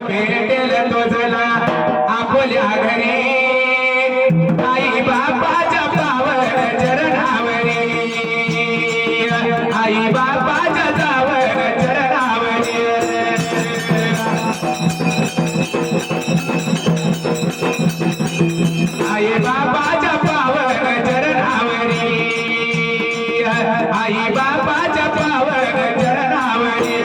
भेटेल तुझला आपल्या घरी आई बापाच्या पावन चरणावरी आई बापाच्या जावन चरणावरी आई बापाच्या पावन चरणावरी आई बापाच्या पावन चरणावरी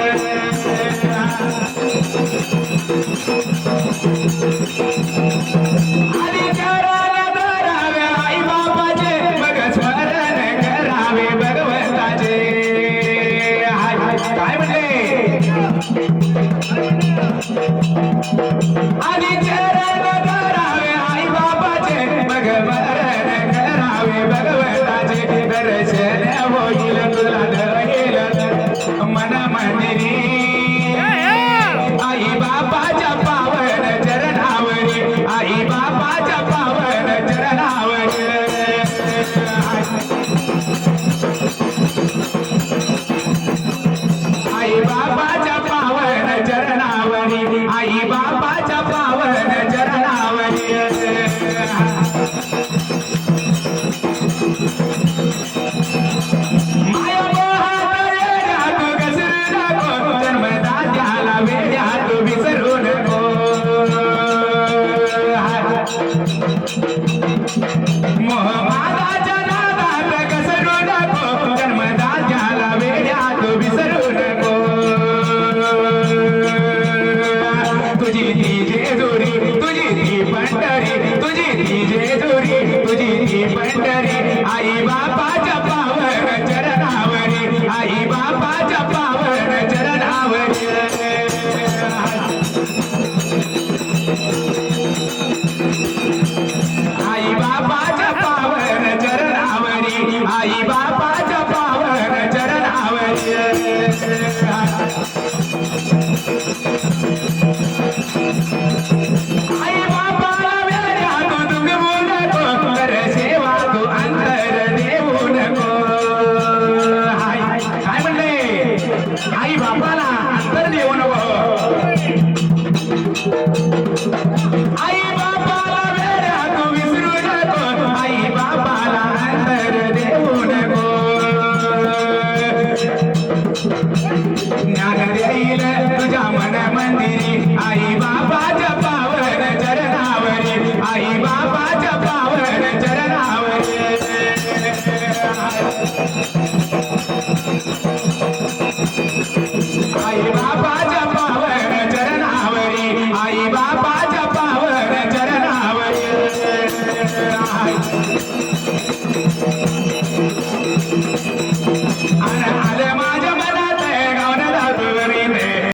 आधी करायला धरावे आई बापाचे मग स्मरण करावे भगवंताचे काय म्हणले आधी करायला धरावे आई बापाचे मग स्मरण करावे भगवंताचे दर्शन होईल तुला धरेल मन मंदिरी आई बापाच्या पावन चरणावरी आई बापाच्या पावन चरणावरी आई बापाच्या पावन चरणावरी आई बापाच्या पावन चरणावरी माया मोहात कसरू नको जन्मदात्याला वेड्यात विसरू नको मोह मादाच्या नादात कसरू नको जन्मदात्याला वेड्यात विसरू नको तुझी ती जेजुरी तुझी ती पंढरी तुझी ती जेजुरी तुझी ती पंढरी आई बापाच्या पावन चरणावरी आई बापाच्या पावन चरणावरी आई बापाच्या पावन चरणावरी आई बापाच्या पावन चरणावरी आई बापाला वेड्या तू दुखवू नको कर सेवा तू अंतर देऊ नको काय म्हणले आई बापाला अंतर देऊ नको आई बापाला वेड्या तू विसरू नको आई बापाला अंतर देऊ नको ज्ञान देईल तुझ्या मन मंदिरी आई बापाच्या पावन चरणावरी आई बापाच्या पावन चरणावरी आई बापाच्या पावन चरणावरी आई बाप